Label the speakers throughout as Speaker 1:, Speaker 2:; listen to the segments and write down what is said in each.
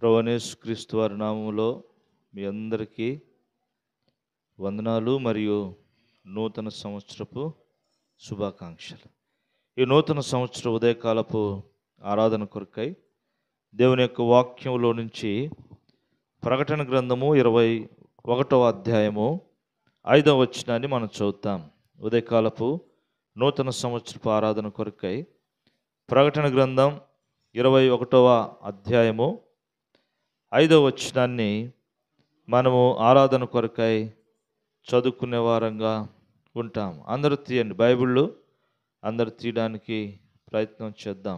Speaker 1: ప్రభువైన యేసుక్రీస్తు వారి నామములో మీ అందరికీ వందనాలు మరియు నూతన సంవత్సరపు శుభాకాంక్షలు. ఈ నూతన సంవత్సర ఉదయకాలపు ఆరాధన కొరకై దేవుని యొక్క వాక్యంలో నుంచి ప్రకటన గ్రంథము 21వ అధ్యాయము 5వ వచనాన్ని మనం చదువుతాం. ఉదయకాలపు నూతన సంవత్సరపు ఆరాధన కొరకై ప్రకటన గ్రంథం 21వ అధ్యాయము 5వ వచనాన్ని మనము ఆరాధన కొరకై చదువుకునే వారంగా ఉంటాం. అందరూ తీయండి బైబిళ్ళు, అందరూ తీయడానికి ప్రయత్నం చేద్దాం.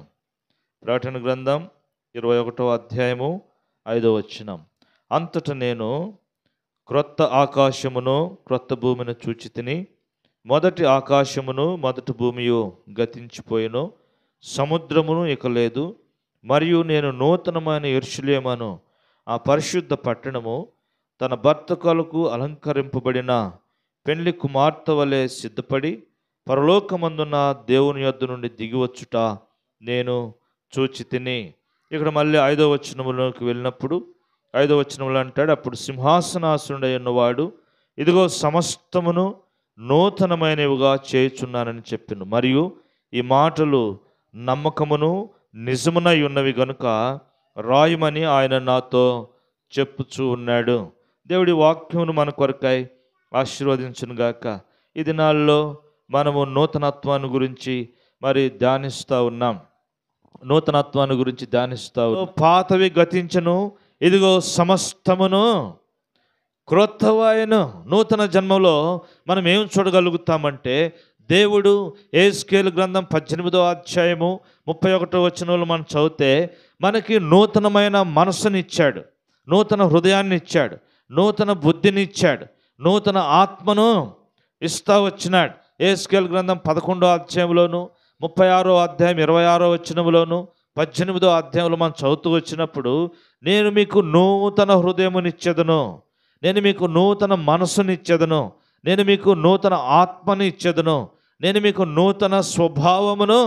Speaker 1: ప్రకటన గ్రంథం 21వ అధ్యాయము 5వ వచనం. అంతటా నేను క్రొత్త ఆకాశమును క్రొత్త భూమిని చూచితిని. మొదటి ఆకాశమును మొదటి భూమియు గతించిపోయెను, సముద్రమును ఇక లేదు. మరియు నేను నూతనమైన యెరూషలేమును, ఆ పరిశుద్ధ పట్టణము, తన భర్త కొరకు అలంకరింపబడిన పెండ్లి కుమార్తె వలె సిద్ధపడి పరలోకమందున్న దేవుని యొద్ద నుండి దిగివచ్చుట నేను చూచితిని. ఇక్కడ మళ్ళీ 5వ వచనములోకి వెళ్ళినప్పుడు 5వ వచనములో అంటాడు, అప్పుడు సింహాసనాసనుడై ఉన్నవాడు, ఇదిగో సమస్తమును నూతనమైనవిగా చేయుచున్నానని చెప్పెను. మరియు ఈ మాటలు నమ్మకమును నిజమునై ఉన్నవి గనుక రాయమని ఆయన నాతో చెప్పుచూ ఉన్నాడు. దేవుడి వాక్యమును మన కొరకై ఆశీర్వదించును గాక. ఈ దినాల్లో మనము నూతనత్వాన్ని గురించి ధ్యానిస్తూ ఉన్నాం. నూతనత్వాన్ని గురించి ధ్యానిస్తూ ఉన్నాం. పాతవి గతించను, ఇదిగో సమస్తమును క్రొత్తవాయను. నూతన జన్మలో మనం ఏం చూడగలుగుతామంటే, దేవుడు యెహెజ్కేలు గ్రంథం 18వ అధ్యాయము 31వ వచనంలో మనం చదివితే మనకి నూతనమైన మనసుని ఇచ్చాడు, నూతన హృదయాన్ని ఇచ్చాడు, నూతన బుద్ధిని ఇచ్చాడు, నూతన ఆత్మను ఇస్తా వచ్చినాడు. యెహెజ్కేలు గ్రంథం 11వ అధ్యాయంలోను 36వ అధ్యాయం 26వ వచనంలోను 18వ అధ్యాయంలో మనం చదువుతూ వచ్చినప్పుడు, నేను మీకు నూతన హృదయమునిచ్చేదను, నేను మీకు నూతన మనసునిచ్చేదను, నేను మీకు నూతన ఆత్మని ఇచ్చేదను, నేను మీకు నూతన స్వభావమును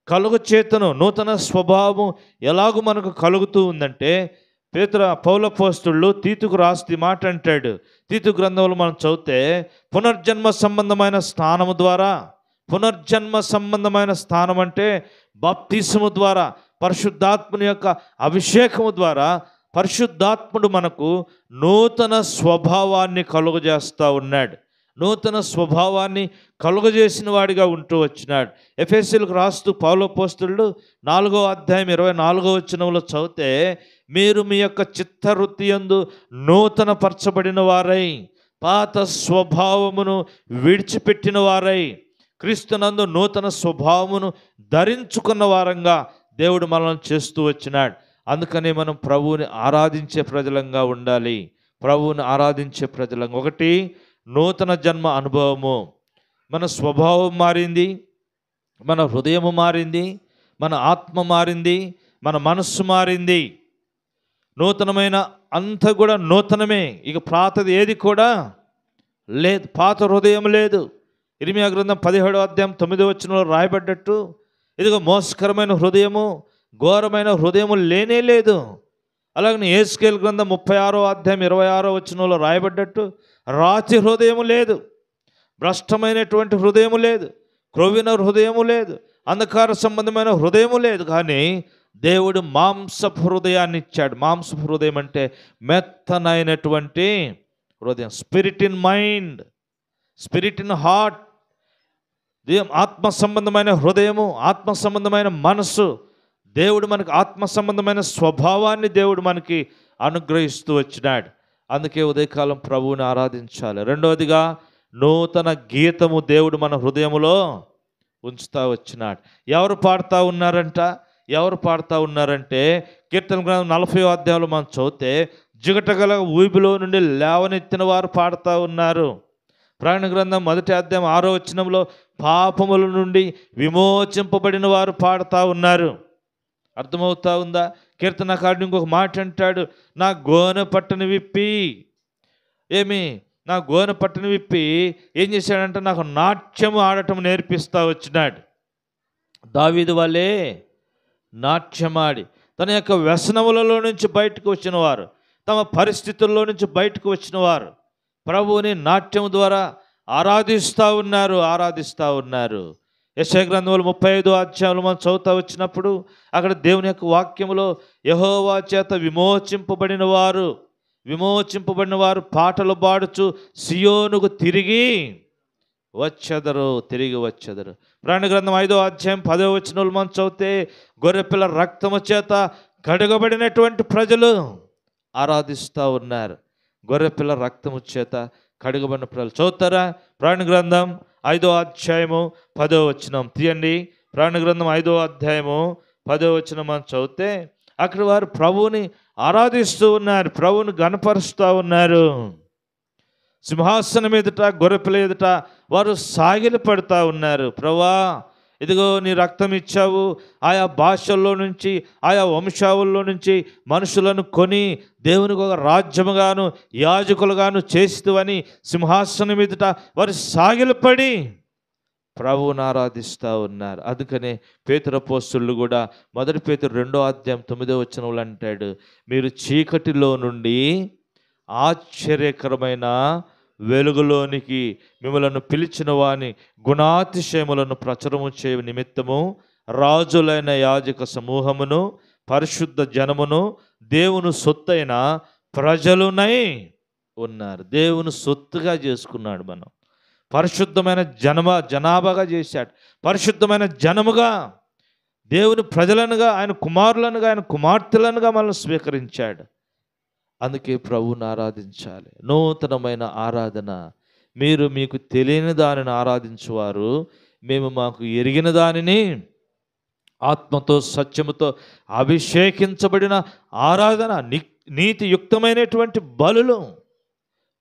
Speaker 1: కలుగు చేతను. నూతన స్వభావం ఎలాగూ మనకు కలుగుతూ ఉందంటే, పౌలపోస్తులు తీతుకు రాసి మాట అంటాడు. తీతు గ్రంథంలో మనం చదివితే పునర్జన్మ సంబంధమైన స్థానము ద్వారా, పునర్జన్మ సంబంధమైన స్థానం అంటే బాప్తిసము ద్వారా, పరిశుద్ధాత్ముని యొక్క అభిషేకము ద్వారా పరిశుద్ధాత్ముడు మనకు నూతన స్వభావాన్ని కలుగజేస్తూ ఉన్నాడు. నూతన స్వభావాన్ని కలుగజేసిన వాడిగా ఉంటూ వచ్చినాడు. ఎఫెసీయులకు రాస్తూ పౌలపోస్తులు 4వ అధ్యాయం 24వ వచనంలో చదివితే, మీరు మీ యొక్క చిత్తవృత్తి యందు నూతన పరచబడిన వారై, పాత స్వభావమును విడిచిపెట్టిన వారై, క్రీస్తునందు నూతన స్వభావమును ధరించుకున్న వారంగా దేవుడు మనల్ని చేస్తూ వచ్చినాడు. అందుకనే మనం ప్రభువుని ఆరాధించే ప్రజలంగా ఉండాలి. ప్రభువుని ఆరాధించే ప్రజలంగా. ఒకటి, నూతన జన్మ అనుభవము. మన స్వభావం మారింది, మన హృదయము మారింది, మన ఆత్మ మారింది, మన మనస్సు మారింది. నూతనమైన అంతా కూడా నూతనమే. ఇక పాతది ఏది కూడా లేదు, పాత హృదయం లేదు. ఇర్మియా గ్రంథం 17వ అధ్యాయం 9వ వచనంలో రాయబడ్డట్టు, ఇదిగో మోసకరమైన హృదయము, ఘోరమైన హృదయము లేనే లేదు. అలాగని యెహెజ్కేలు గ్రంథం 36వ అధ్యాయం 26వ వచనంలో రాయబడ్డట్టు, రాతి హృదయము లేదు, భ్రష్టమైనటువంటి హృదయము లేదు, క్రొవ్విన హృదయము లేదు, అంధకార సంబంధమైన హృదయము లేదు. కానీ దేవుడు మాంసపు హృదయాన్ని ఇచ్చాడు. మాంసపు హృదయం అంటే మెత్తనైనటువంటి హృదయం. Spirit in mind, spirit in heart. ఆత్మ సంబంధమైన హృదయము, ఆత్మ సంబంధమైన మనస్సు. దేవుడు మనకు ఆత్మ సంబంధమైన స్వభావాన్ని దేవుడు మనకి అనుగ్రహిస్తూ వచ్చినాడు. అందుకే ఉదయకాలం ప్రభువుని ఆరాధించాలి. రెండవదిగా, నూతన గీతము దేవుడు మన హృదయములో ఉంచుతా వచ్చినాడు. ఎవరు పాడుతూ ఉన్నారంట? ఎవరు పాడుతూ ఉన్నారంటే, కీర్తన గ్రంథం 40వ అధ్యాయంలో మనం చదివితే, జిగటగల ఊబిలో నుండి లేవనెత్తిన వారు పాడుతూ ఉన్నారు. ప్రకటన గ్రంథం 1వ అధ్యాయం 6వ వచనంలో పాపముల నుండి విమోచింపబడిన వారు పాడుతూ ఉన్నారు. అర్థమవుతా ఉందా? కీర్తనకారుడు ఇంకొక మాట అంటాడు, నా గోనె పట్టను విప్పి, నా గోనె పట్టను విప్పి ఏం చేశాడంటే, నాకు నాట్యము ఆడటం నేర్పిస్తూ వచ్చినాడు. దావీదు వలే నాట్యమాడి తన యొక్క వ్యసనములలో నుంచి బయటకు వచ్చిన వారు, తమ పరిస్థితుల్లో నుంచి బయటకు వచ్చిన వారు ప్రభువుని నాట్యం ద్వారా ఆరాధిస్తూ ఉన్నారు. యెషయా గ్రంథంలో 35వ అధ్యాయంలో మనం చదువుతా వచ్చినప్పుడు అక్కడ దేవుని యొక్క వాక్యములో యెహోవా చేత విమోచింపబడిన వారు పాటలు పాడుచు సియోనుకు తిరిగి వచ్చెదరు. ప్రకటన గ్రంథం 5వ అధ్యాయం 10వ వచనంలో మనం చదివితే గొర్రెపిల్ల రక్తము చేత కడగబడినటువంటి ప్రజలు ఆరాధిస్తూ ఉన్నారు. గొర్రెపిల్ల రక్తము చేత కడగబడిన ప్రజలు. చదువుతారా? ప్రకటన గ్రంథం 5వ అధ్యాయము 10వ వచనం తీయండి. ప్రకటన గ్రంథం 5వ అధ్యాయము 10వ వచనం మనం చదివితే అక్కడ వారు ప్రభువుని ఆరాధిస్తూ ఉన్నారు, ప్రభువుని గణపరుస్తూ ఉన్నారు. సింహాసనం ఎదుట, గొర్రెపిల్ల ఎదుట వారు సాగిలి పడుతూ ఉన్నారు. ప్రభువా, ఇదిగో నీ రక్తం ఇచ్చావు, ఆయా భాషల్లో నుంచి, ఆయా వంశావుల్లో నుంచి మనుషులను కొని దేవునికి ఒక రాజ్యముగాను యాజకులుగాను చేస్తువని సింహాసనం ఎదుట వారు సాగిలపడి ప్రభువుని ఆరాధిస్తూ ఉన్నారు. అందుకనే పేతురు అపోస్తలుడు కూడా 1 పేతురు 2వ అధ్యాయం 9వ వచనంలో అంటాడు, మీరు చీకటిలో నుండి ఆశ్చర్యకరమైన వెలుగులోనికి మిమ్మలను పిలిచిన వాని గుణాతిశయములను ప్రచురము చేయ నిమిత్తము రాజులైన యాజక సమూహమును పరిశుద్ధ జనమును దేవుని సొత్తైన ప్రజలునై ఉన్నారు. దేవుని సొత్తుగా చేసుకున్నాడు. మనం పరిశుద్ధమైన జనాభాగా చేశాడు. పరిశుద్ధమైన జనముగా, దేవుని ప్రజలనుగా, ఆయన కుమారులనుగా, ఆయన కుమార్తెలనుగా మనల్ని స్వీకరించాడు. అందుకే ప్రభువుని ఆరాధించాలి. నూతనమైన ఆరాధన. మీరు మీకు తెలియని దానిని ఆరాధించువారు, మేము మాకు ఎరిగిన దానిని ఆత్మతో సత్యముతో అభిషేకించబడిన ఆరాధన, నీతియుక్తమైనటువంటి బలులు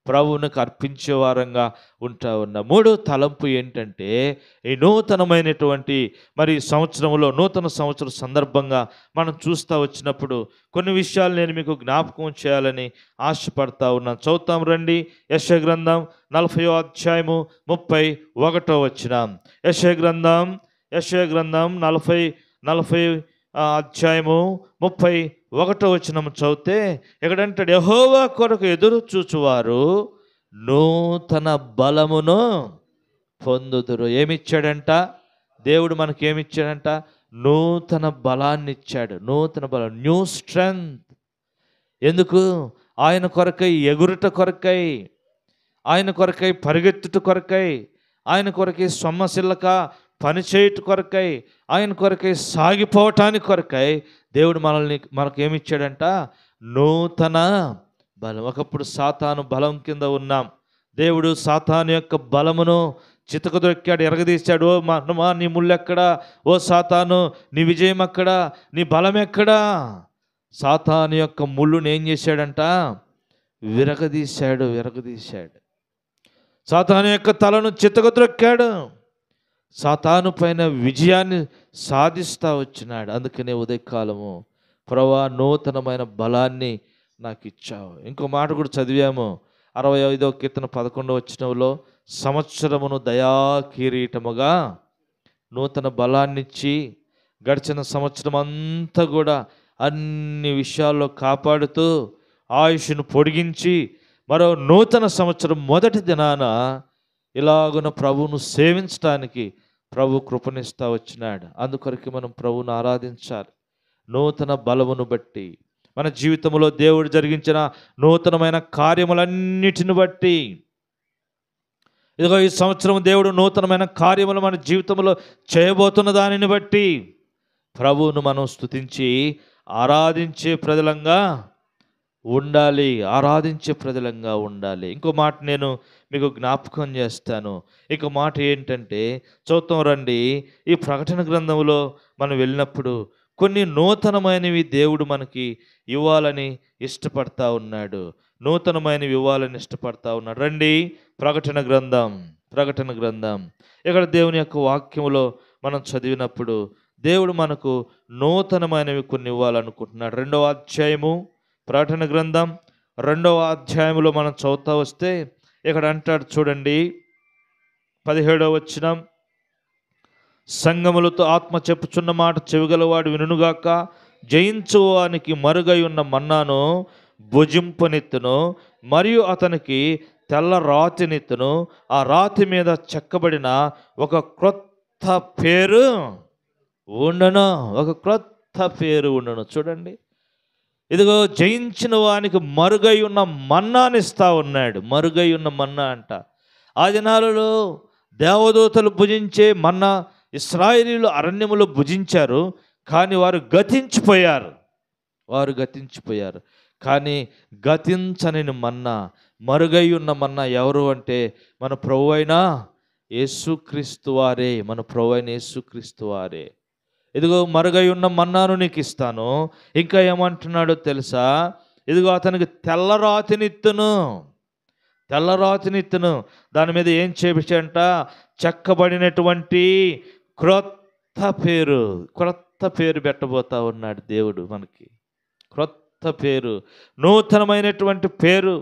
Speaker 1: ప్రభువునికి అర్పించే వారంగా ఉంటా ఉన్న 3వ తలంపు ఏంటంటే, ఈ నూతనమైనటువంటి మరి సంవత్సరంలో, నూతన సంవత్సరం సందర్భంగా మనం చూస్తూ వచ్చినప్పుడు కొన్ని విషయాలు నేను మీకు జ్ఞాపకం చేయాలని ఆశపడతా ఉన్నాను. చదువుతాం రండి. యెషయా గ్రంథం 40వ అధ్యాయము 31వ వచనం. యెషయా గ్రంథం 40 అధ్యాయము 31వ వచనం చదివితే ఎక్కడంటాడు, యెహోవా కొరకు ఎదురు చూచువారు నూతన బలమును పొందుదురు. ఏమిచ్చాడంట దేవుడు? మనకి ఏమిచ్చాడంట? నూతన బలాన్ని ఇచ్చాడు. నూతన బలం, న్యూ స్ట్రెంగ్త్. ఎందుకు? ఆయన కొరకై ఎగురుట కొరకై, ఆయన కొరకై పరిగెత్తుట కొరకై, ఆయన కొరకై సొమ్మసిల్లక పనిచేయుట కొరకై, ఆయన కొరకై సాగిపోవటానికి కొరకై దేవుడు మనకు ఏమిచ్చాడంట? నూతన బలం. ఒకప్పుడు సాతాను బలం కింద ఉన్నాం. దేవుడు సాతాను యొక్క బలమును చితకదొక్కాడు, ఎరగదీశాడు. ఓ నీ ముళ్ళెక్కడా? ఓ సాతాను, నీ విజయం ఎక్కడా? నీ బలం ఎక్కడా? సాతాను యొక్క ముళ్ళుని ఏం చేశాడంట? విరగదీశాడు. సాతాను యొక్క తలను చితకదొక్కాడు. సాతాను పైన విజయాన్ని సాధిస్తూ వచ్చినాడు. అందుకనే ఉదయకాలము, ప్రభువా నూతనమైన బలాన్ని నాకు ఇచ్చావు. ఇంకో మాట కూడా చదివాము 65వ కీర్తన 11వ వచనంలో, సంవత్సరమును దయా కిరీటముగా నూతన బలాన్నిచ్చి గడిచిన సంవత్సరం అంతా కూడా అన్ని విషయాల్లో కాపాడుతూ ఆయుష్ను పొడిగించి మరో నూతన సంవత్సరం మొదటి దినాన ఇలాగున ప్రభువును సేవించడానికి ప్రభు కృపణిస్తూ వచ్చినాడు. అందుకొరకు మనం ప్రభువును ఆరాధించాలి. నూతన బలమును బట్టి, మన జీవితంలో దేవుడు జరిగించిన నూతనమైన కార్యములన్నిటిని బట్టి, ఇదిగో ఈ సంవత్సరం దేవుడు నూతనమైన కార్యములు మన జీవితంలో చేయబోతున్న దానిని బట్టి ప్రభువును మనం స్తుతించి ఆరాధించే ప్రజలంగా ఉండాలి. ఇంకో మాట నేను మీకు జ్ఞాపకం చేస్తాను. ఇంకో మాట ఏంటంటే, చూద్దాం రండి. ఈ ప్రకటన గ్రంథంలో మనం వెళ్ళినప్పుడు కొన్ని నూతనమైనవి దేవుడు మనకి ఇవ్వాలని ఇష్టపడతా ఉన్నాడు. రండి, ప్రకటన గ్రంథం. ఇక్కడ దేవుని యొక్క వాక్యంలో మనం చదివినప్పుడు దేవుడు మనకు నూతనమైనవి కొన్ని ఇవ్వాలనుకుంటున్నాడు. 2వ అధ్యాయము, ప్రకటన గ్రంథం 2వ అధ్యాయంలో మనం చదువుతా వస్తే ఇక్కడ అంటాడు చూడండి, 17వ వచనం, సంగములతో ఆత్మ చెప్పుచున్న మాట చెవిగలవాడు వినుగాక, జయించువానికి మరుగై ఉన్న మన్నాను భుజింపనెత్తును, మరియు అతనికి తెల్ల రాతినెత్తును. ఆ రాతి మీద చెక్కబడిన ఒక క్రొత్త పేరు ఉండను. ఒక క్రొత్త పేరు ఉండను. చూడండి, ఇదిగో జయించిన వానికి మరుగై ఉన్న మన్నాని ఇస్తా ఉన్నాడు. మరుగై ఉన్న మన్నా అంట. ఆ దినాలలో దేవదూతలు భుజించే మన్నా ఇశ్రాయేలీయులు అరణ్యములో భుజించారు, కానీ వారు గతించిపోయారు. కానీ గతించని మన్నా, మరుగై ఉన్న మన్నా ఎవరు అంటే మన ప్రభువైన యేసుక్రీస్తు వారే. మన ప్రభువైన యేసుక్రీస్తు వారే. ఇదిగో మరుగై ఉన్న మన్నాను నీకు ఇస్తాను. ఇంకా ఏమంటున్నాడో తెలుసా? ఇదిగో అతనికి తెల్లరాతినిత్తును. దాని మీద ఏం చేపించంట? చెక్కబడినటువంటి క్రొత్త పేరు పెట్టబోతా ఉన్నాడు దేవుడు మనకి. క్రొత్త పేరు, నూతనమైనటువంటి పేరు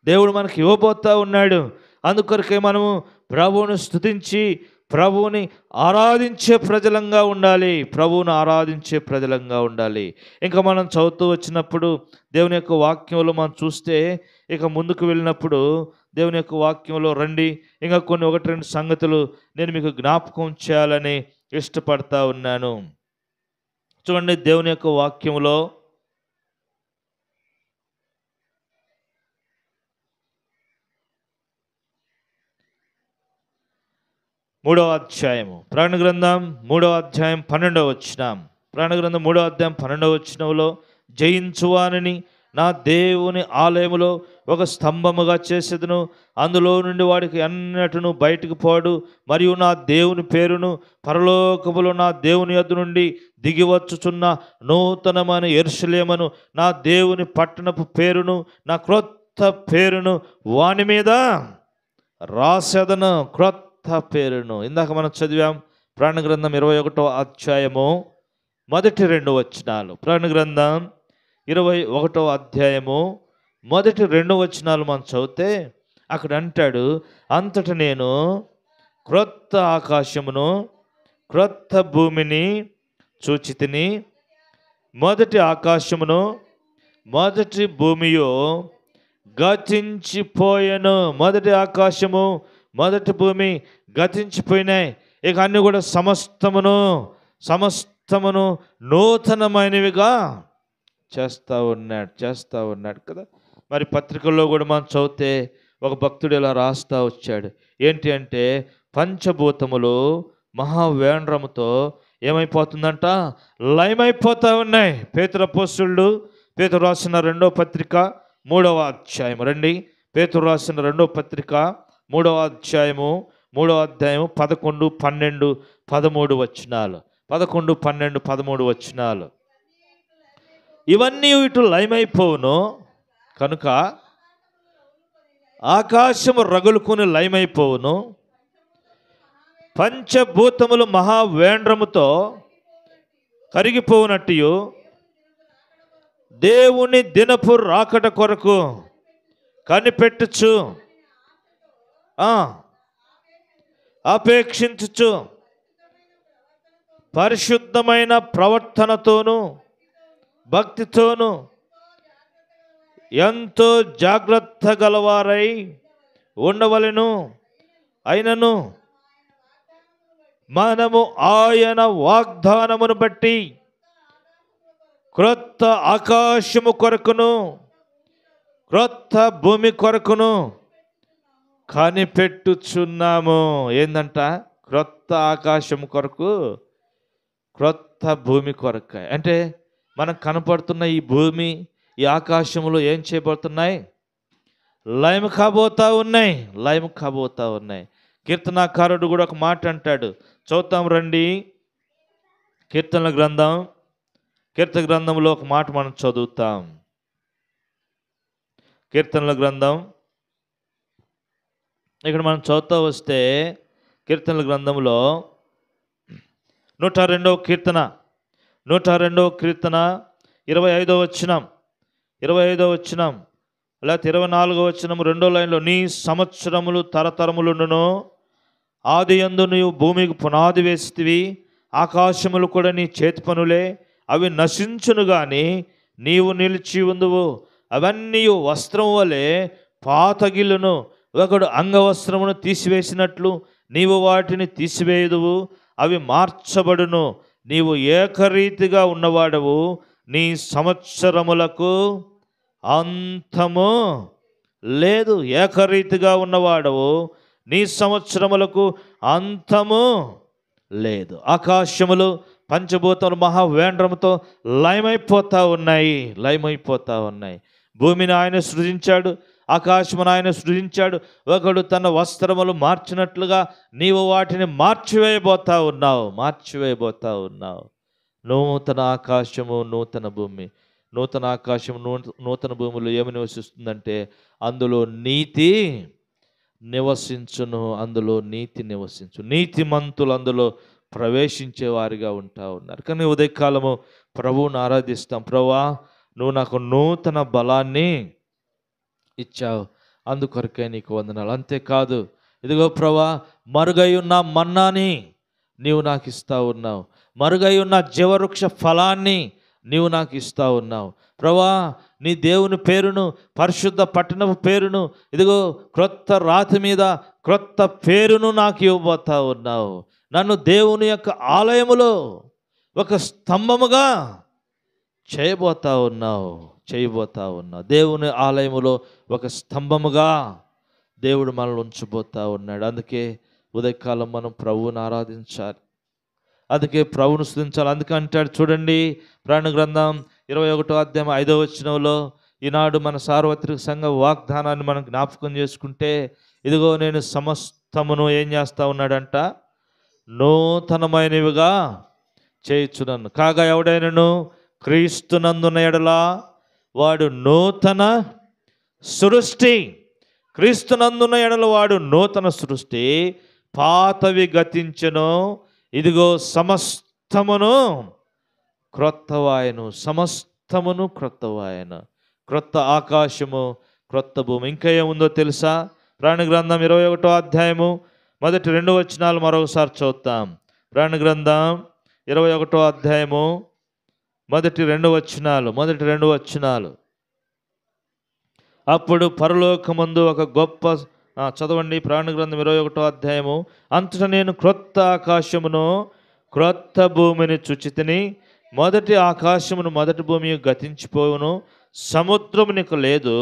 Speaker 1: దేవుడు మనకి ఇవ్వబోతా ఉన్నాడు. అందుకొరకే మనము ప్రభువును స్తుతించి ప్రభువుని ఆరాధించే ప్రజలంగా ఉండాలి. ఇంకా మనం చదువుతూ వచ్చినప్పుడు దేవుని యొక్క వాక్యంలో మనం చూస్తే, ఇక ముందుకు వెళ్ళినప్పుడు దేవుని యొక్క వాక్యంలో రండి, ఇంకా కొన్ని 1-2 సంగతులు నేను మీకు జ్ఞాపకం చేయాలని ఇష్టపడతా ఉన్నాను. చూడండి, దేవుని యొక్క వాక్యంలో 3వ అధ్యాయము, ప్రకటన గ్రంథం 3వ అధ్యాయం 12వ వచనం. ప్రకటన గ్రంథం 3వ అధ్యాయం 12వ వచనంలో, జయించువానిని నా దేవుని ఆలయములో ఒక స్తంభముగా చేసేదను, అందులో నుండి వాడికి అన్నట్టును బయటకు పోడు, మరియు నా దేవుని పేరును పరలోకములో నా దేవుని యొద్ద నుండి దిగివచ్చుచున్న నూతనమైన యెరూషలేమును, నా దేవుని పట్టణపు పేరును, నా క్రొత్త పేరును వాని మీద రాసేదను. క్రొత్త పేరును. ఇందాక మనం చదివాం ప్రకటన గ్రంథం 21వ అధ్యాయము మొదటి 2 వచనాలు. ప్రకటన గ్రంథం 21వ అధ్యాయము మొదటి 2 వచనాలు మనం చదివితే అక్కడ అంటాడు, అంతట నేను క్రొత్త ఆకాశమును క్రొత్త భూమిని చూచితిని. మొదటి ఆకాశమును మొదటి భూమియు గతించిపోయెను. మొదటి ఆకాశము మొదటి భూమి గతించిపోయినాయి. ఇక అన్నీ కూడా సమస్తమును నూతనమైనవిగా చేస్తూ ఉన్నాడు కదా. మరి పత్రికల్లో కూడా మనం చదివితే ఒక భక్తుడు ఇలా రాస్తా వచ్చాడు. ఏంటి అంటే, పంచభూతములు మహావేంద్రముతో ఏమైపోతుందంట? లయమైపోతూ ఉన్నాయి. పేతురు అపోస్తలుడు, పేతురు రాసిన 2వ పత్రిక 3వ అధ్యాయం. రండి, పేతురు రాసిన 2వ పత్రిక 3వ అధ్యాయము 3వ అధ్యాయము 11, 12, 13 వచనాలు. 11, 12, 13 వచనాలు. ఇవన్నీ ఇటు లయమైపోవును కనుక ఆకాశము రగులుకొని లయమైపోవును. పంచభూతములు మహావేంద్రముతో కరిగిపోవునట్టు దేవుని దినపు రాకడ కొరకు కనిపెట్టుచు అపేక్షించుచు పరిశుద్ధమైన ప్రవర్తనతోనూ భక్తితోనూ ఎంతో జాగ్రత్త గలవారై ఉండవలెను. అయినను మనము ఆయన వాగ్దానమును బట్టి క్రొత్త ఆకాశము కొరకును క్రొత్త భూమి కొరకును కనిపెట్టుచున్నాము. ఏందంట? క్రొత్త ఆకాశం కొరకు క్రొత్త భూమి కొరకు. అంటే మనకు కనపడుతున్న ఈ భూమి, ఈ ఆకాశంలో ఏం చేయబోతున్నాయి? లయము కాబోతా ఉన్నాయి. కీర్తనాకారుడు కూడా ఒక మాట అంటాడు, చదువుతాం రండి. కీర్తన గ్రంథంలో ఒక మాట మనం చదువుతాం. కీర్తనల గ్రంథం ఇక్కడ మనం చదువుతూ వస్తే, కీర్తనల గ్రంథంలో 102వ కీర్తన 25వ వచనం, 25వ వచనం, లేకపోతే 24వ వచనం, 2వ లైన్లో, నీ సంవత్సరములు తరతరములుండును, ఆది యందు నీవు భూమికి పునాది వేసితివి, ఆకాశములు కూడా నీ చేతి పనులే, అవి నశించును గాని నీవు నిలిచి ఉందువు. అవన్నీ వస్త్రం వలె పాతగిల్లును. ఒకడు అంగవస్త్రమును తీసివేసినట్లు నీవు వాటిని తీసివేయుదువు. అవి మార్చబడును. నీవు ఏకరీతిగా ఉన్నవాడవు. నీ సంవత్సరములకు అంతము లేదు. ఏకరీతిగా ఉన్నవాడవు. నీ సంవత్సరములకు అంతము లేదు. ఆకాశములు పంచభూతములు మహావేంద్రముతో లయమైపోతూ ఉన్నాయి. భూమిని ఆయన సృజించాడు, ఆకాశమును ఆయన సృజించాడు. ఒకడు తన వస్త్రములు మార్చినట్లుగా నీవు వాటిని మార్చివేయబోతా ఉన్నావు. నూతన ఆకాశము, నూతన భూమి. నూతన ఆకాశము, నూతన భూములు ఏమి నివసిస్తుందంటే అందులో నీతి నివసించును. నీతిమంతులు అందులో ప్రవేశించే వారిగా ఉన్నారు. కానీ ఉదయకాలము ప్రభువును ఆరాధిస్తాం. ప్రభువా, నువ్వు నాకు నూతన బలాన్ని ఇచ్చావు, అందుకొరకే నీకు వందనాలు. అంతేకాదు, ఇదిగో ప్రభువా, మరుగై ఉన్న మన్నాని నీవు నాకు ఇస్తా ఉన్నావు. మరుగై ఉన్న జీవవృక్ష ఫలాన్ని నీవు నాకు ఇస్తా ఉన్నావు. ప్రభువా, నీ దేవుని పేరును, పరిశుద్ధ పట్టణపు పేరును, ఇదిగో క్రొత్త రాతి మీద క్రొత్త పేరును నాకు ఇవ్వబోతా ఉన్నావు. నన్ను దేవుని యొక్క ఆలయములో ఒక స్తంభముగా చేయబోతా ఉన్నావు. దేవుని ఆలయములో ఒక స్తంభముగా దేవుడు మనల్ని ఉంచబోతా ఉన్నాడు. అందుకే ఉదయకాలం మనం ప్రభువుని ఆరాధించాలి, అందుకే ప్రభువును స్తుతించాలి. అందుకే అంటాడు చూడండి, ప్రకటన గ్రంథం 21వ అధ్యాయం 5వ వచనంలో, ఈనాడు మన సార్వత్రిక సంఘ వాగ్దానాన్ని మనం జ్ఞాపకం చేసుకుంటే, ఇదిగో నేను సమస్తమును ఏం చేస్తా ఉన్నాడంట, నూతనమైనవిగా చేయుచున్నాను. కాగా ఎవడైనను క్రీస్తునందున ఎడల వాడు నూతన సృష్టి. క్రీస్తునందున ఎడల వాడు నూతన సృష్టి. పాతవి గతించెను, ఇదిగో సమస్తమును క్రొత్తవాయను. క్రొత్త ఆకాశము, క్రొత్త భూమి. ఇంకా ఏముందో తెలుసా? ప్రకటన గ్రంథం 21వ అధ్యాయము మొదటి 2 వచనాలు మరొకసారి చూద్దాం. ప్రకటన గ్రంథం 21వ అధ్యాయము మొదటి 2 వచనాలు. అప్పుడు పరలోకమందు ఒక గొప్ప, చదవండి, ప్రకటన గ్రంథం 21వ అధ్యాయము. అంతటా నేను క్రొత్త ఆకాశమును క్రొత్త భూమిని చూచితిని. మొదటి ఆకాశమును మొదటి భూమి గతించిపోవును, సముద్రము నీకు లేదు.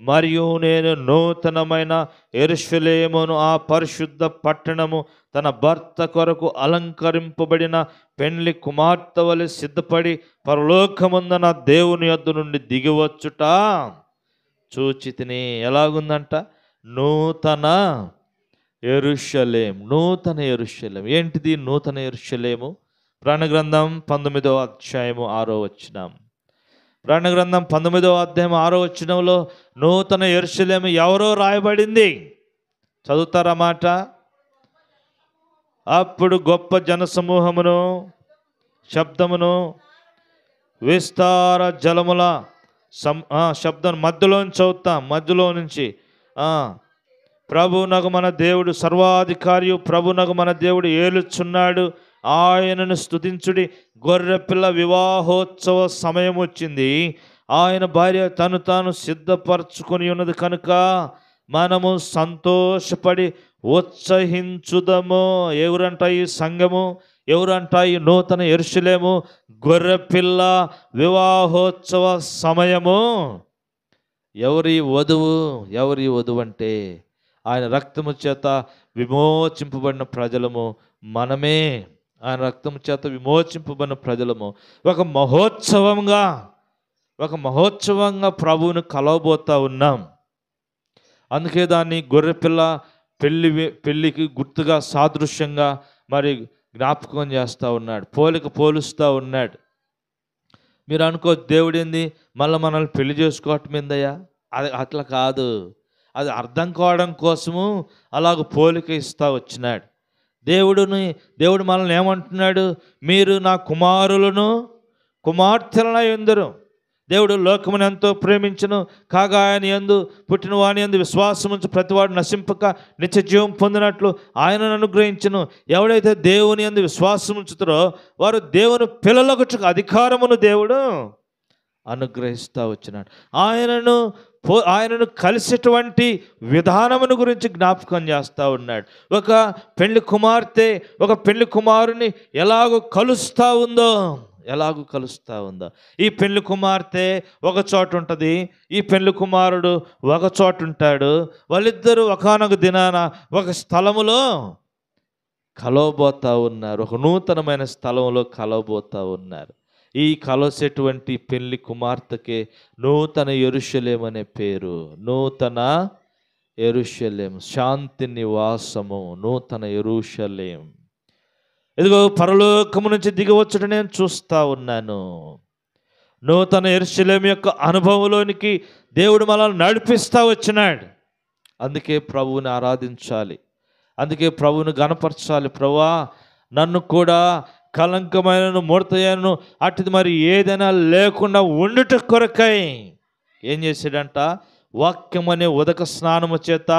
Speaker 1: మరియు నేను నూతనమైన యెరూషలేమును, ఆ పరిశుద్ధ పట్టణము తన భర్త కొరకు అలంకరింపబడిన పెండ్లి కుమార్తె వలె సిద్ధపడి పరలోకమందున దేవుని యొద్ద నుండి దిగివచ్చుట చూచితిని. ఎలాగుందంట? నూతన యెరూషలేం. ఏంటిది నూతన యెరూషలేము? ప్రకటన గ్రంథం 19వ అధ్యాయము 6వ వచనం. ప్రకటన గ్రంథం 19వ అధ్యాయం 6వ వచనంలో నూతన యెరూషలేము ఎవరో రాయబడింది. చదువుతారా మాట? అప్పుడు గొప్ప జనసమూహమును, శబ్దమును, విస్తార జలముల శబ్దం మధ్యలోంచి చదువుతాం. మధ్యలో నుంచి ప్రభునగు మన దేవుడు సర్వాధికారియు, ప్రభునగు మన దేవుడు ఏలుచున్నాడు, ఆయనను స్తుతించుడి. గొర్రెపిల్ల వివాహోత్సవ సమయం వచ్చింది, ఆయన భార్య తను తాను సిద్ధపరచుకొని ఉన్నది కనుక మనము సంతోషపడి ఉత్సహించుదము. ఎవరంట ఈ సంఘము? ఎవరంట ఈ నూతన యెరూషలేము? గొర్రెపిల్ల వివాహోత్సవ సమయము. ఎవరి వధువు అంటే ఆయన రక్తము చేత విమోచింపబడిన ప్రజలము మనమే. ఆయన రక్తము చేత విమోచింపబడిన ప్రజలము ఒక మహోత్సవంగా ప్రభువును కలవబోతా ఉన్నాం. అందుకే దాన్ని గొర్రెపిల్ల పెళ్ళికి గుర్తుగా, సాదృశ్యంగా మరి జ్ఞాపకం చేస్తూ ఉన్నాడు, పోలుస్తూ ఉన్నాడు. మీరు అనుకో, దేవుడు ఏంది మళ్ళీ మనల్ని పెళ్లి చేసుకోవటం ఏందయ్యా? అది అట్లా కాదు. అది అర్థం కావడం కోసము అలాగ పోలిక ఇస్తూ వచ్చినాడు. దేవుడు మనల్ని ఏమంటున్నాడు? మీరు నా కుమారులను కుమార్తెలనై ఉందరు. దేవుడు లోకమును ఎంతో ప్రేమించును, కాగా ఆయన యందు పుట్టిన వాని యందు విశ్వాసం ఉంచి ప్రతివాడు నశింపక నిత్య జీవం పొందినట్లు ఆయనను అనుగ్రహించును. ఎవడైతే దేవుని యందు విశ్వాసం ఉంచుతారో వారు దేవుని పిల్లలకు అధికారమును దేవుడు అనుగ్రహిస్తూ వచ్చినాడు. ఆయనను కలిసేటువంటి విధానమును గురించి జ్ఞాపకం చేస్తూ ఉన్నాడు. ఒక పెళ్లి కుమార్తె ఒక పెళ్లి కుమారుని ఎలాగో కలుస్తూ ఉందో, ఈ పెళ్లి కుమార్తె ఒక చోట ఉంటుంది, ఈ పెళ్లి కుమారుడు ఒక చోట ఉంటాడు. వాళ్ళిద్దరూ ఒకానొక దినాన ఒక స్థలములో కలవబోతూ ఉన్నారు. ఒక నూతనమైన స్థలంలో కలవబోతూ ఉన్నారు. ఈ కలసేటువంటి పెళ్లి కుమార్తెకి నూతన యెరూషలేము అనే పేరు. నూతన యెరూషలేము, శాంతి నివాసము, నూతన యెరూషలేము. ఇదిగో పరలోకము నుంచి దిగవచ్చుట నేను చూస్తూ ఉన్నాను. నూతన యెరూషలేము యొక్క అనుభవంలోనికి దేవుడు మనల్ని నడిపిస్తూ వచ్చినాడు. అందుకే ప్రభువుని ఆరాధించాలి, అందుకే ప్రభువుని గణపరచాలి. ప్రభువా, నన్ను కూడా కలంకమైనను ముడతయను అటుది మరి ఏదైనా లేకుండా ఉండుట కొరకై ఏం చేశాడంట? వాక్యం అనే ఉదక స్నానము చేత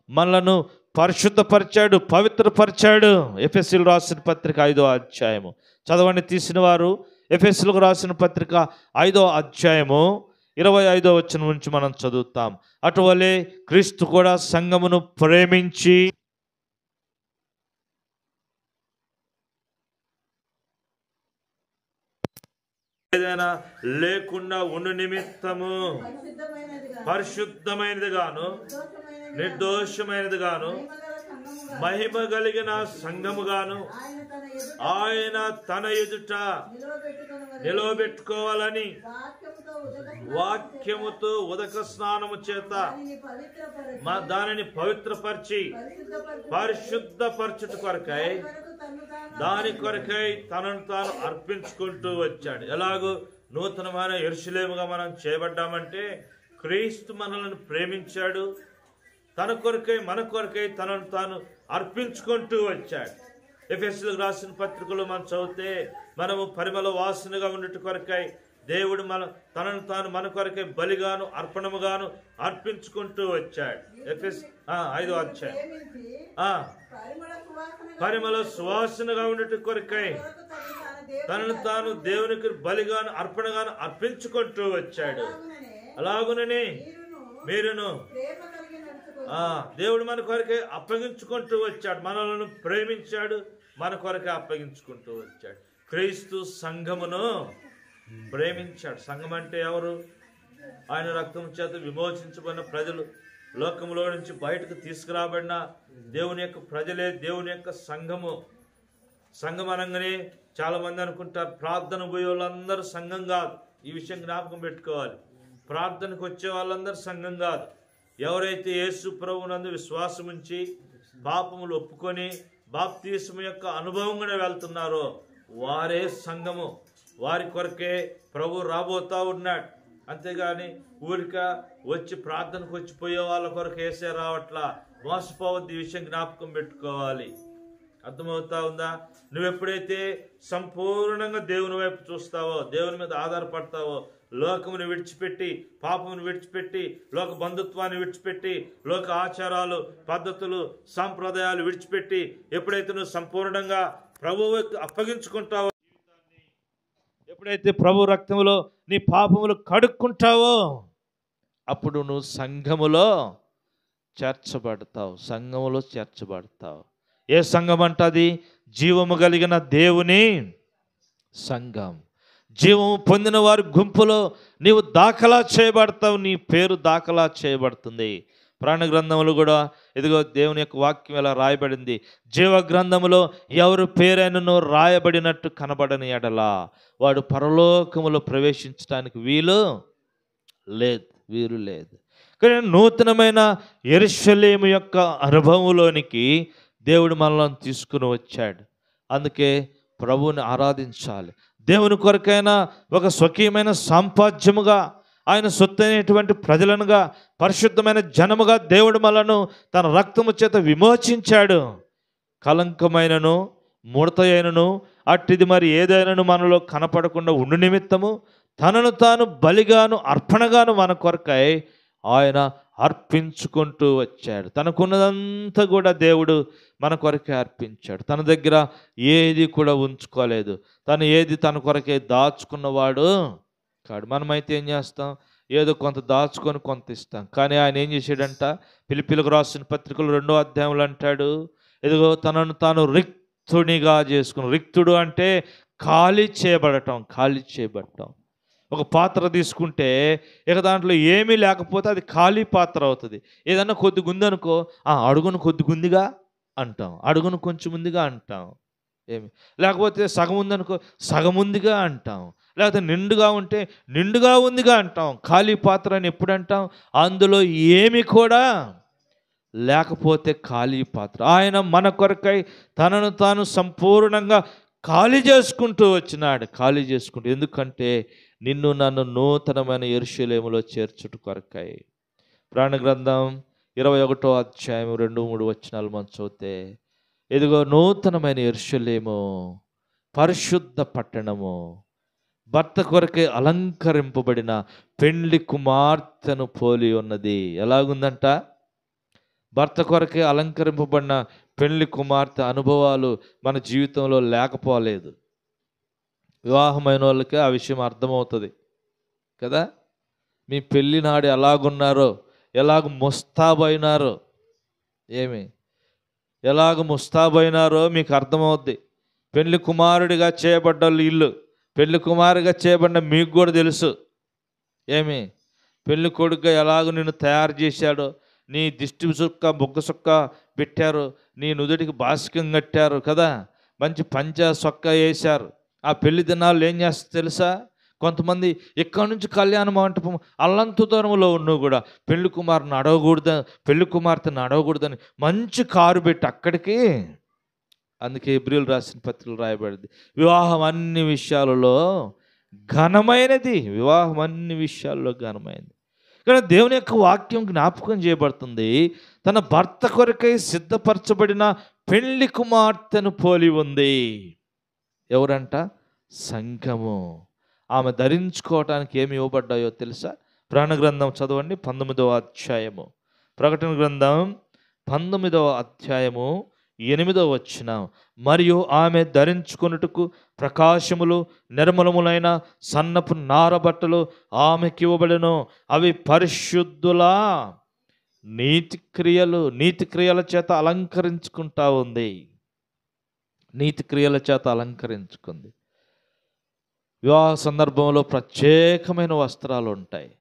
Speaker 1: మనలను పరిశుద్ధపరిచాడు, పవిత్రపరిచాడు. ఎఫెసీయులకు రాసిన పత్రిక 5వ అధ్యాయము చదవండి. తీసిన వారు ఎఫెసీయులకు రాసిన పత్రిక 5వ అధ్యాయము 25వ వచనం నుంచి మనం చదువుతాం. అటువలే క్రీస్తు కూడా సంఘమును ప్రేమించి ఏదైనా లేకుండా ఉండు నిమిత్తము పరిశుద్ధమైనది గాను నిర్దోషమైనది గాను మహిమ కలిగిన సంఘముగాను ఆయన తన ఎదుట నిలవబెట్టుకోవాలని వాక్యముతో ఉదక స్నానము చేత దానిని పవిత్రపరిచి పరిశుద్ధపరచుట కొరకై దాని కొరకై తనను తాను అర్పించుకుంటూ వచ్చాడు. ఎలాగో నూతనమైన యెరూషలేముగా మనం చేయబడ్డామంటే క్రీస్తు మనల్ని ప్రేమించాడు, తన కొరకై మన కొరకై తనను తాను అర్పించుకుంటూ వచ్చాడు. ఎఫెసీయులకు రాసిన పత్రికలో మనం చదివితే మనము పరిమళ వాసనగా ఉండేటి కొరకై దేవుడు తనను తాను మన కొరకై బలిగాను అర్పణముగాను అర్పించుకుంటూ వచ్చాడు. 5వ అధ్యాయం పరిమళ సువాసనగా ఉండేటి కొరకై తనను తాను దేవునికి బలిగాను అర్పణగాను అర్పించుకుంటూ వచ్చాడు. అలాగునని మీరును దేవుడు మన కొరకే అప్పగించుకుంటూ వచ్చాడు, మనలను ప్రేమించాడు, మన కొరకే అప్పగించుకుంటూ వచ్చాడు. క్రీస్తు సంఘమును ప్రేమించాడు. సంఘం అంటే ఎవరు? ఆయన రక్తం చేత విమోచించబడిన ప్రజలు, లోకంలో నుంచి బయటకు తీసుకురాబడిన దేవుని యొక్క ప్రజలే దేవుని యొక్క సంఘము. సంఘం అనగానే చాలా మంది అనుకుంటారు ప్రార్థన పోయే వాళ్ళందరూ సంఘం కాదు. ఈ విషయం జ్ఞాపకం పెట్టుకోవాలి. ప్రార్థనకు వచ్చే వాళ్ళందరూ సంఘం కాదు. ఎవరైతే యేసు ప్రభువునందు విశ్వాసం ఉంచి పాపములు ఒప్పుకొని బాప్తిస్మం యొక్క అనుభవం కూడా వెళ్తున్నారో వారే సంఘము. వారి కొరకే ప్రభు రాబోతా ఉన్నాడు. అంతేగాని ఊరిక వచ్చి ప్రార్థనకు వచ్చిపోయే వాళ్ళ కొరకు వేసే రావట్లా. మోసపోవద్దు, ఈ విషయం జ్ఞాపకం పెట్టుకోవాలి. అర్థమవుతా ఉందా? నువ్వు ఎప్పుడైతే సంపూర్ణంగా దేవుని వైపు చూస్తావో, దేవుని మీద ఆధారపడతావో, లోకమును విడిచిపెట్టి పాపమును విడిచిపెట్టి లోక బంధుత్వాన్ని విడిచిపెట్టి లోక ఆచారాలు పద్ధతులు సాంప్రదాయాలు విడిచిపెట్టి ఎప్పుడైతే నువ్వు సంపూర్ణంగా ప్రభువుకు అప్పగించుకుంటావో, ఎప్పుడైతే ప్రభు రక్తములో నీ పాపములు కడుక్కుంటావో అప్పుడు నువ్వు సంఘములో చేర్చబడతావు. సంఘములో చేర్చబడతావు. ఏ సంఘం అంటది? జీవము కలిగిన దేవుని సంఘం. జీవము పొందిన వారి గుంపులో నీవు దాఖలా చేయబడతావు. నీ పేరు దాఖలా చేయబడుతుంది. ప్రాణ గ్రంథములు కూడా ఇదిగో దేవుని యొక్క వాక్యం ఎలా రాయబడింది. జీవ గ్రంథములో ఎవరు పేరైనను రాయబడినట్టు కనబడని ఎడలా వాడు పరలోకములో ప్రవేశించడానికి వీలు లేదు. కానీ నూతనమైన యెరూషలేము యొక్క అనుభవంలోనికి దేవుడు మనల్ని తీసుకుని వచ్చాడు. అందుకే ప్రభువుని ఆరాధించాలి. దేవుని కొరకైనా ఒక స్వకీయమైన సాంపాద్యముగా ఆయన సొత్తైనటువంటి ప్రజలనుగా పరిశుద్ధమైన జనముగా దేవుడు మనను తన రక్తము చేత విమోచించాడు. కలంకమైనను ముడత అయినను అట్టిది మరి ఏదైనాను మనలో కనపడకుండా ఉండు నిమిత్తము తనను తాను బలిగాను అర్పణగాను మన కొరకై ఆయన అర్పించుకుంటూ వచ్చాడు. తనకున్నదంతా కూడా దేవుడు మన కొరకే అర్పించాడు. తన దగ్గర ఏది కూడా ఉంచుకోలేదు. తను ఏది తన కొరకే దాచుకున్నవాడు కాడు. మనమైతే ఏం చేస్తాం? ఏదో కొంత దాచుకొని కొంత ఇస్తాం. కానీ ఆయన ఏం చేశాడంట? ఫిలిప్పీయులకు రాసిన పత్రికలు 2వ అధ్యాయంలో అంటాడు, ఇదిగో తనను తాను రిక్తునిగా చేసుకుని. రిక్తుడు అంటే ఖాళీ చేయబడటం, ఖాళీ చేయబడటం. ఒక పాత్ర తీసుకుంటే ఇక దాంట్లో ఏమీ లేకపోతే అది ఖాళీ పాత్ర అవుతుంది. ఏదన్నా కొద్దిగా ఉందనుకో, అడుగును కొద్దిగా ఉందిగా అంటాం, అడుగును కొంచెం ఉందిగా అంటాం. ఏమి లేకపోతే సగం ఉందనుకో, సగం ఉందిగా అంటాం. లేకపోతే నిండుగా ఉంటే నిండుగా ఉందిగా అంటాం. ఖాళీ పాత్ర అని ఎప్పుడు అంటాం? అందులో ఏమి కూడా లేకపోతే ఖాళీ పాత్ర. ఆయన మన కొరకై తనను తాను సంపూర్ణంగా ఖాళీ చేసుకుంటూ వచ్చినాడు. ఖాళీ చేసుకుంటూ, ఎందుకంటే నిన్ను నన్ను నూతనమైన యెరూషలేములో చేర్చుట కొరకై. ప్రాణ గ్రంథం 21వ అధ్యాయం 2-3 వచనాలు మనం చదివితే, ఇదిగో నూతనమైన యెరూషలేము, పరిశుద్ధ పట్టణము, భర్త కొరకే అలంకరింపబడిన పెండ్లి కుమార్తెను పోలి ఉన్నది. ఎలాగుందంట? భర్త కొరకే అలంకరింపబడిన పెళ్లి కుమార్తె అనుభవాలు మన జీవితంలో లేకపోలేదు. వివాహమైన వాళ్ళకే ఆ విషయం అర్థమవుతుంది కదా. మీ పెళ్ళి నాడు ఎలాగున్నారో, ఎలాగ ముస్తాబైనారో, ఎలాగ ముస్తాబైనారో మీకు అర్థమవుద్ది. పెళ్లి కుమారుడిగా చేయబడ్డ వీళ్ళు, పెళ్లి కుమారుడిగా చేయబడిన మీకు కూడా తెలుసు. పెళ్లి కొడుకుగా ఎలాగ నిన్ను తయారు చేశాడో, నీ దిష్టి సుక్క బొగ్గ సుక్క పెట్టారు, నీ నుదుటికి బాసికం కట్టారు కదా, మంచి పంచ సొక్క వేశారు. ఆ పెళ్లి దినాలు ఏం చేస్తారు తెలుసా? కొంతమంది ఇక్కడ నుంచి కళ్యాణ మంటపం అల్లంత దూరంలో ఉన్ను కూడా పెళ్లి కుమార్తెను అడగకూడదని మంచి కారు పెట్టి అక్కడికి. అందుకే హెబ్రీయులు రాసిన పత్రికలు రాయబడింది, వివాహం అన్ని విషయాలలో ఘనమైనది. వివాహం అన్ని విషయాల్లో ఘనమైనది. కానీ దేవుని యొక్క వాక్యం జ్ఞాపకం చేయబడుతుంది, తన భర్త కొరకై సిద్ధపరచబడిన పెళ్లి కుమార్తెను పోలి ఉంది. ఎవరంట? సంఘము. ఆమె ధరించుకోవటానికి ఏమి ఇవ్వబడ్డాయో తెలుసా? ప్రాణ గ్రంథం చదవండి, 19వ అధ్యాయము. ప్రకటన గ్రంథం 19వ అధ్యాయము 8వ వచనం. మరియు ఆమె ధరించుకొనుటకు ప్రకాశములు నిర్మలములైన సన్నపు నారబట్టలు ఆమెకి ఇవ్వబడెను. అవి పరిశుద్ధుల నీతి క్రియల చేత అలంకరించుకుంటా ఉంది. నీతి క్రియల చేత అలంకరించుకుంది. వివాహ సందర్భంలో ప్రత్యేకమైన వస్త్రాలు ఉంటాయి.